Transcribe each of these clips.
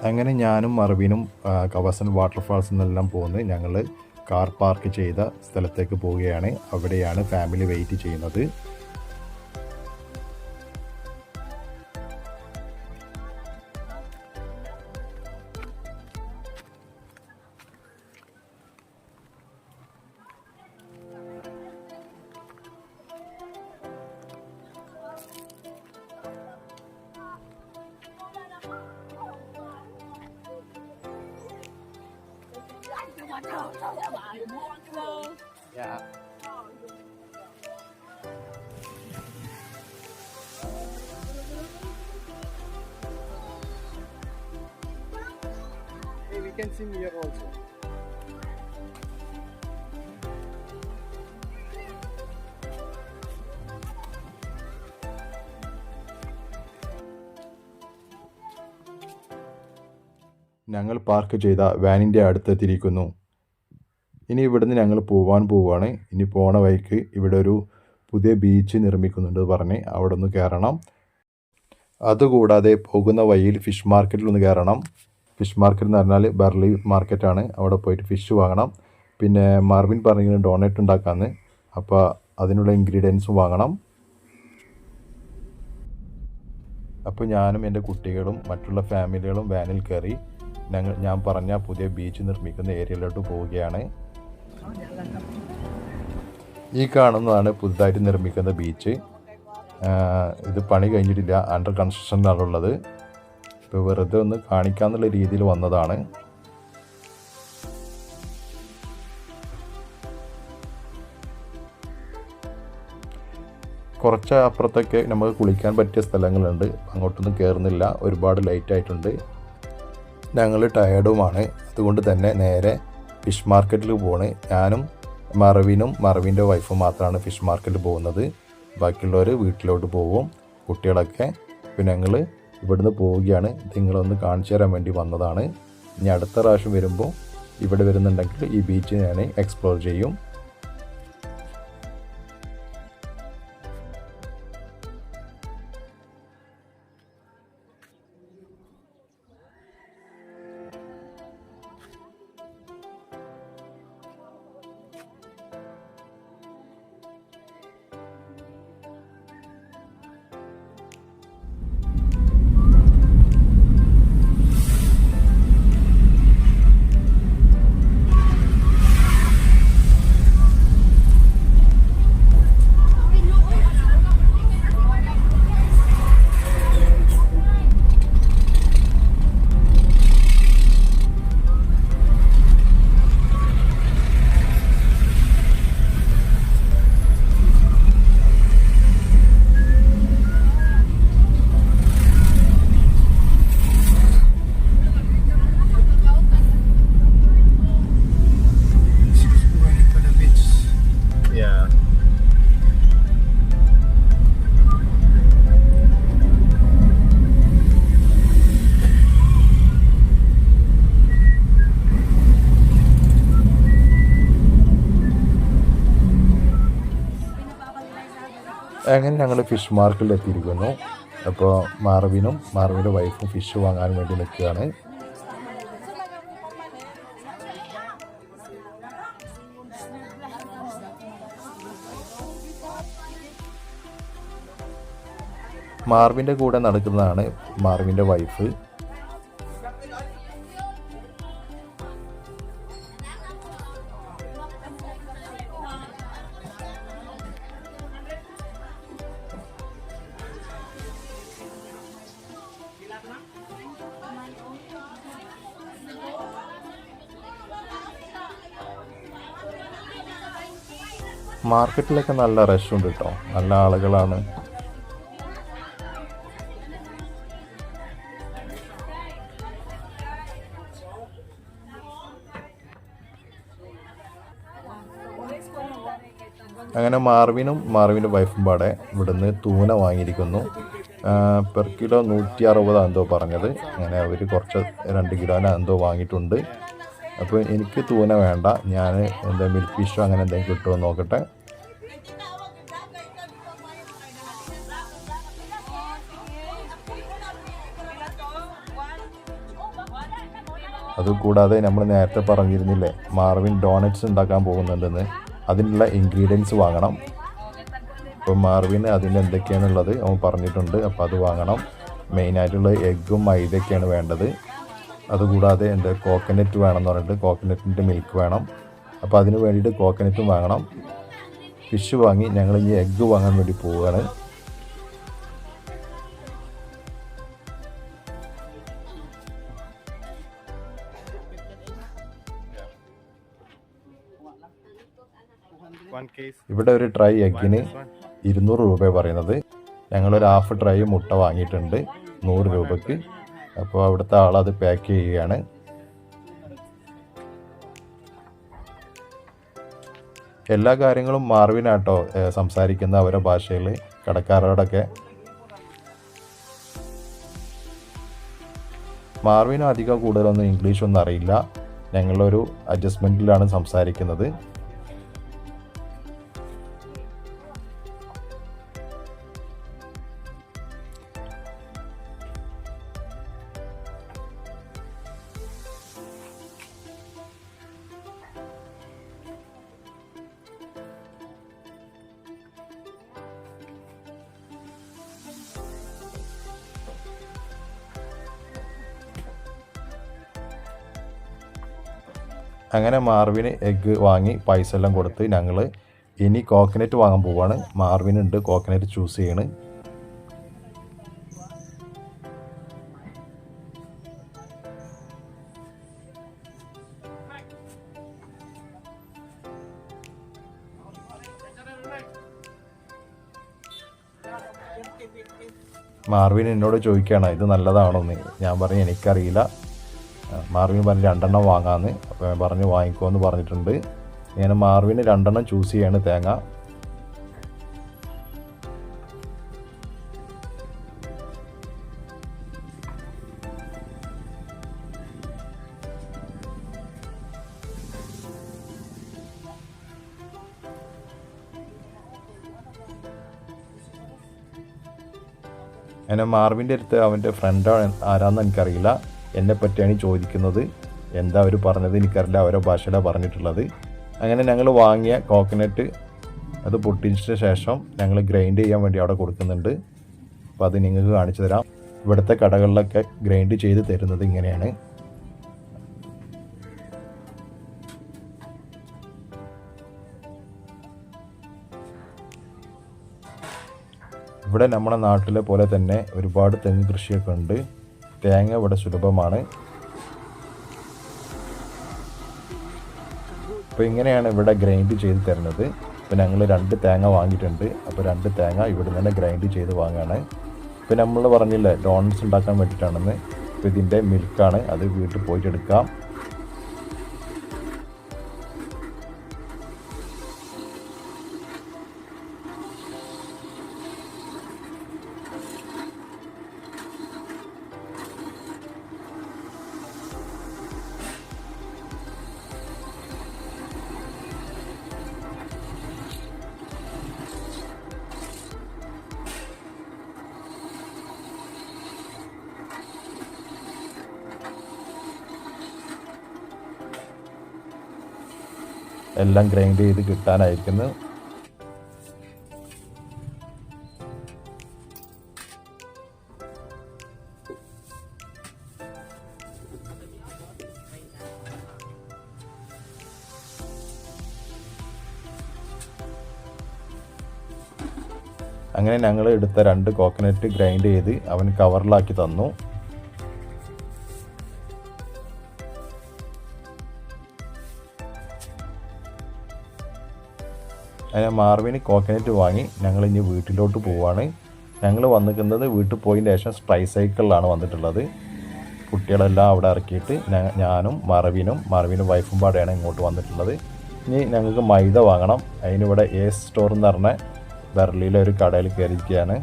അങ്ങനെ ഞാനും മർവിനും കവസൻ വാട്ടർഫാൾസിൽ നിന്നെല്ലാം പോന്ന് ഞങ്ങൾ കാർ പാർക്ക് ചെയ്ത സ്ഥലത്തേക്ക് പോവുകയാണ്. അവിടെയാണ് ഫാമിലി വെയിറ്റ് ചെയ്യുന്നത്. Yeah. Hey, we can swim here also. ഞങ്ങൾ പാർക്ക് ചെയ്ത വാനിൻ്റെ അടുത്തെത്തിയിരിക്കുന്നു. ഇനി ഇവിടുന്ന് ഞങ്ങൾ പോവാണ്. ഇനി പോണ വഴിക്ക് ഇവിടെ ഒരു പുതിയ ബീച്ച് നിർമ്മിക്കുന്നുണ്ട് പറഞ്ഞ് അവിടെ ഒന്ന് കയറണം. അതുകൂടാതെ പോകുന്ന വഴിയിൽ ഫിഷ് മാർക്കറ്റിൽ ഒന്ന് കയറണം. ഫിഷ് മാർക്കറ്റ് എന്ന് പറഞ്ഞാൽ ബർലി മാർക്കറ്റാണ്. അവിടെ പോയിട്ട് ഫിഷ് വാങ്ങണം. പിന്നെ മാർവിൻ പറഞ്ഞിങ്ങനെ ഡോണറ്റ് ഉണ്ടാക്കാമെന്ന്. അപ്പോൾ അതിനുള്ള ഇൻഗ്രീഡിയൻസും വാങ്ങണം. അപ്പോൾ ഞാനും എൻ്റെ കുട്ടികളും മറ്റുള്ള ഫാമിലികളും വാനിൽ കയറി ഞാൻ പറഞ്ഞ പുതിയ ബീച്ച് നിർമ്മിക്കുന്ന ഏരിയയിലോട്ട് പോവുകയാണ്. ഈ കാണുന്നതാണ് പുതുതായിട്ട് നിർമ്മിക്കുന്ന ബീച്ച്. ഇത് പണി കഴിഞ്ഞിട്ടില്ല, അണ്ടർ കൺസ്ട്രക്ഷനിലാണുള്ളത്. ഇപ്പോൾ വെറുതെ ഒന്ന് കാണിക്കാന്നുള്ള രീതിയിൽ വന്നതാണ്. കുറച്ച് അപ്പുറത്തൊക്കെ നമുക്ക് കുളിക്കാൻ പറ്റിയ സ്ഥലങ്ങളുണ്ട്. അങ്ങോട്ടൊന്നും കയറുന്നില്ല, ഒരുപാട് ലൈറ്റ് ആയിട്ടുണ്ട്. ഞങ്ങൾ ടയേർഡുമാണ്, അതുകൊണ്ട് തന്നെ നേരെ ഫിഷ് മാർക്കറ്റിൽ പോവാണ്. ഞാനും മറവിൻ്റെ വൈഫും മാത്രമാണ് ഫിഷ് മാർക്കറ്റിൽ പോകുന്നത്. ബാക്കിയുള്ളവർ വീട്ടിലോട്ട് പോവും, കുട്ടികളൊക്കെ. പിന്നെ ഞങ്ങൾ ഇവിടുന്ന് പോവുകയാണ്. നിങ്ങളൊന്ന് കാണിച്ചു തരാൻ വേണ്ടി വന്നതാണ്. ഇനി അടുത്ത പ്രാവശ്യം വരുമ്പോൾ ഇവിടെ വരുന്നുണ്ടെങ്കിൽ ഈ ബീച്ച് ഞാൻ എക്സ്പ്ലോർ ചെയ്യും. അങ്ങനെ ഞങ്ങൾ ഫിഷ് മാർക്കറ്റിൽ എത്തിയിരിക്കുന്നു. അപ്പോൾ മാർവിൻ്റെ വൈഫും ഫിഷ് വാങ്ങാൻ വേണ്ടി നിൽക്കുകയാണ്. മാർവിൻ്റെ കൂടെ നടക്കുന്നതാണ് മാർവിൻ്റെ വൈഫ്. മാർക്കറ്റിലൊക്കെ നല്ല റഷ് ഉണ്ട് കേട്ടോ, നല്ല ആളുകളാണ്. അങ്ങനെ മാർവിൻ്റെ വൈഫും പാടെ ഇവിടുന്ന് തൂന വാങ്ങിയിരിക്കുന്നു. പെർ കിലോ 160 എന്തോ പറഞ്ഞത്. അങ്ങനെ അവർ കുറച്ച് 2 കിലോന് എന്തോ വാങ്ങിയിട്ടുണ്ട്. അപ്പോൾ എനിക്ക് തൂന വേണ്ട, ഞാൻ എന്താ മിൽക്ക് ഫിഷോ അങ്ങനെ എന്തെങ്കിലും കിട്ടുമോ നോക്കട്ടെ. അതുകൂടാതെ നമ്മൾ നേരത്തെ പറഞ്ഞിരുന്നില്ലേ മാർവിൻ ഡോണറ്റ്സ് ഉണ്ടാക്കാൻ പോകുന്നുണ്ടെന്ന്, അതിനുള്ള ഇൻഗ്രീഡിയൻസ് വാങ്ങണം. അപ്പോൾ മാർവിന് അതിൻ്റെ എന്തൊക്കെയാണുള്ളത് അവൻ പറഞ്ഞിട്ടുണ്ട്. അപ്പോൾ അത് വാങ്ങണം. മെയിനായിട്ടുള്ള എഗ്ഗും മൈദയൊക്കെയാണ് വേണ്ടത്. അതുകൂടാതെ കോക്കനട്ട് വേണമെന്ന് പറഞ്ഞിട്ട് കോക്കനട്ടിൻ്റെ മിൽക്ക് വേണം. അപ്പോൾ അതിന് വേണ്ടിയിട്ട് കോക്കനറ്റും വാങ്ങണം. ഫിഷ് വാങ്ങി ഞങ്ങൾ ഇനി എഗ്ഗ് വാങ്ങാൻ വേണ്ടി പോവുകയാണ്. ഇവിടെ ഒരു ട്രൈ എഗ്ഗിന് 200 രൂപ പറയുന്നത്. ഞങ്ങളൊരു ഹാഫ് ട്രൈ മുട്ട വാങ്ങിയിട്ടുണ്ട് 100 രൂപയ്ക്ക്. അപ്പോൾ അവിടുത്തെ ആളത് പാക്ക് ചെയ്യുകയാണ്. എല്ലാ കാര്യങ്ങളും മാർവിനാട്ടോ സംസാരിക്കുന്ന അവരുടെ ഭാഷയിൽ കടക്കാരോടൊക്കെ. മാർവിനും അധികം കൂടുതലൊന്നും ഇംഗ്ലീഷൊന്നും അറിയില്ല. ഞങ്ങളൊരു അഡ്ജസ്റ്റ്മെൻറ്റിലാണ് സംസാരിക്കുന്നത്. അങ്ങനെ മാർവിന് എഗ്ഗ് വാങ്ങി പൈസ എല്ലാം കൊടുത്ത് ഞങ്ങൾ ഇനി കോക്കനട്ട് വാങ്ങാൻ പോവാണ്. മാർവിനുണ്ട് കോക്കനട്ട് ചൂസ് ചെയ്യണ്. മാർവിൻ എന്നോട് ചോദിക്കുകയാണ് ഇത് നല്ലതാണോന്ന്. ഞാൻ പറഞ്ഞു എനിക്കറിയില്ല. മാർവിൻ പറഞ്ഞ് 2 എണ്ണം വാങ്ങാമെന്ന്. അപ്പോൾ ഞാൻ പറഞ്ഞ് വാങ്ങിക്കുമെന്ന് പറഞ്ഞിട്ടുണ്ട്. ഞാൻ മാർവിന് 2 എണ്ണം ചൂസ് ചെയ്യാണ് തേങ്ങ. അങ്ങനെ മാർവിൻ്റെ അടുത്ത് അവൻ്റെ ഫ്രണ്ട് ആരാന്ന് എനിക്കറിയില്ല. എന്നെ പറ്റിയാണ് ചോദിക്കുന്നത്. എന്താ അവർ പറഞ്ഞത് എനിക്കറിയില്ല. അവരുടെ ഭാഷയിലാണ് പറഞ്ഞിട്ടുള്ളത്. അങ്ങനെ ഞങ്ങൾ വാങ്ങിയ കോക്കനട്ട് അത് പൊട്ടിച്ച ശേഷം ഞങ്ങൾ ഗ്രൈൻഡ് ചെയ്യാൻ വേണ്ടി അവിടെ കൊടുക്കുന്നുണ്ട്. അപ്പോൾ അത് നിങ്ങൾക്ക് കാണിച്ചു തരാം. ഇവിടുത്തെ കടകളിലൊക്കെ ഗ്രൈൻഡ് ചെയ്ത് തരുന്നത് ഇങ്ങനെയാണ്. ഇവിടെ നമ്മുടെ നാട്ടിലെ പോലെ തന്നെ ഒരുപാട് തെങ്ങ് കൃഷിയൊക്കെ ഉണ്ട്. തേങ്ങ ഇവിടെ സുലഭമാണ്. അപ്പോൾ ഇങ്ങനെയാണ് ഇവിടെ ഗ്രൈൻഡ് ചെയ്ത് തരുന്നത്. ഇപ്പോൾ ഞങ്ങൾ 2 തേങ്ങ വാങ്ങിയിട്ടുണ്ട്. അപ്പോൾ 2 തേങ്ങ ഇവിടെ തന്നെ ഗ്രൈൻഡ് ചെയ്ത് വാങ്ങുകയാണ്. ഇപ്പോൾ നമ്മൾ പറഞ്ഞില്ലേ ഡോണറ്റ്സ് ഉണ്ടാക്കാൻ വേണ്ടിയിട്ടാണെന്ന്. അപ്പോൾ ഇതിൻ്റെ മിൽക്കാണ്, അത് വീട്ടിൽ പോയിട്ട് എടുക്കാം. എല്ലാം ഗ്രൈൻഡ് ചെയ്ത് കിട്ടാനായിരിക്കുന്നു. അങ്ങനെ ഞങ്ങൾ എടുത്ത 2 കോക്കനട്ട് ഗ്രൈൻഡ് ചെയ്ത് അവൻ കവറിലാക്കി തന്നു. അങ്ങനെ മാർവിന് കോക്കനറ്റ് വാങ്ങി ഞങ്ങൾ ഇനി വീട്ടിലോട്ട് പോവുകയാണ്. ഞങ്ങൾ വന്നിരിക്കുന്നത് വീട്ടിൽ പോയതിന് ശേഷം സ്ട്രൈ സൈക്കിളിലാണ് വന്നിട്ടുള്ളത്. കുട്ടികളെല്ലാം അവിടെ ഇറക്കിയിട്ട് ഞാനും മാർവിനും വൈഫും പാടെയാണ് ഇങ്ങോട്ട് വന്നിട്ടുള്ളത്. ഇനി ഞങ്ങൾക്ക് മൈദ വാങ്ങണം. അതിനിവിടെ ഏസ് സ്റ്റോർ എന്ന് പറഞ്ഞ ബെർലിയിലെ ഒരു കടയിൽ കയറിയിരിക്കുകയാണ്.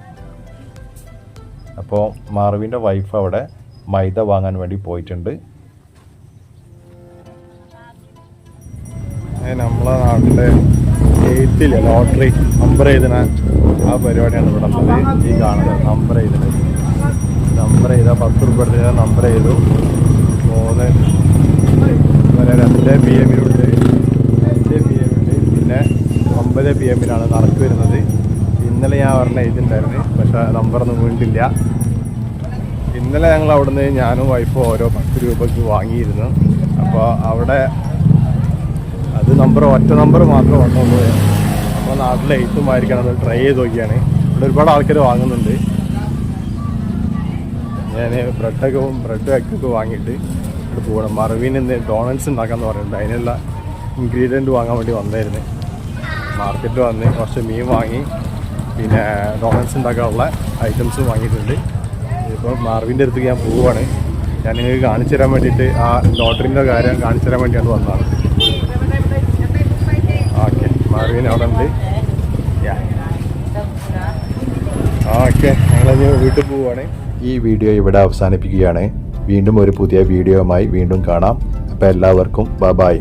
അപ്പോൾ മാർവിൻ്റെ വൈഫ് അവിടെ മൈദ വാങ്ങാൻ വേണ്ടി പോയിട്ടുണ്ട്. നമ്മളെ നാട്ടിലെ ഗേറ്റിലെ ലോട്ടറി നമ്പർ എഴുതുന്ന ആ പരിപാടിയാണ് ഇവിടെ ഉള്ളത്. ഈ കാണുന്നത് നമ്പർ ചെയ്ത 10 രൂപ നമ്പർ ചെയ്തു 3 2 PM ഉണ്ട്, 5 PM ഉണ്ട്, പിന്നെ 9 PM നറുക്ക് വരുന്നത്. ഇന്നലെ ഞാൻ പറഞ്ഞ ഇതുണ്ടായിരുന്നു, പക്ഷേ നമ്പറൊന്നും വീണ്ടില്ല. ഇന്നലെ ഞങ്ങൾ അവിടുന്ന് ഞാനും വൈഫും ഓരോ 10 രൂപയ്ക്ക് വാങ്ങിയിരുന്നു. അപ്പോൾ അവിടെ അത് ഒറ്റ നമ്പർ മാത്രം വന്നുള്ളൂ. നമ്മുടെ നാട്ടിലെ 8 ആയിരിക്കണം. അത് ട്രൈ ചെയ്ത് നോക്കിയാണ്. ഇവിടെ ഒരുപാട് ആൾക്കാർ വാങ്ങുന്നുണ്ട്. ഞാൻ ബ്രെഡ് കേക്കൊക്കെ വാങ്ങിയിട്ട് ഇവിടെ പോകണം. മറവീന് ഡോണറ്റ്സ് ഉണ്ടാക്കാമെന്ന് പറഞ്ഞിട്ടുണ്ട്. അതിനുള്ള ഇൻഗ്രീഡിയൻറ്റ് വാങ്ങാൻ വേണ്ടി വന്നായിരുന്നു. മാർക്കറ്റിൽ വന്ന് കുറച്ച് മീൻ വാങ്ങി, പിന്നെ ഡോണറ്റ്സ് ഉണ്ടാക്കാനുള്ള ഐറ്റംസ് വാങ്ങിയിട്ടുണ്ട്. ഇപ്പോൾ മാർവിൻ്റെ അടുത്തേക്ക് ഞാൻ പോവുകയാണ്. ഞാൻ നിങ്ങൾക്ക് കാണിച്ചു തരാൻ വേണ്ടിയിട്ട് ആ ലോട്ടറിൻ്റെ കാര്യം കാണിച്ചു തരാൻ വേണ്ടിയാണ് വന്നതാണ്. ഓക്കെ, മാർവിൻ അവിടെ ഉണ്ട്. ഓക്കെ, ഞങ്ങൾ വീട്ടിൽ പോവുകയാണ്. ഈ വീഡിയോ ഇവിടെ അവസാനിപ്പിക്കുകയാണ്. വീണ്ടും ഒരു പുതിയ വീഡിയോയുമായി വീണ്ടും കാണാം. അപ്പോൾ എല്ലാവർക്കും ബൈ.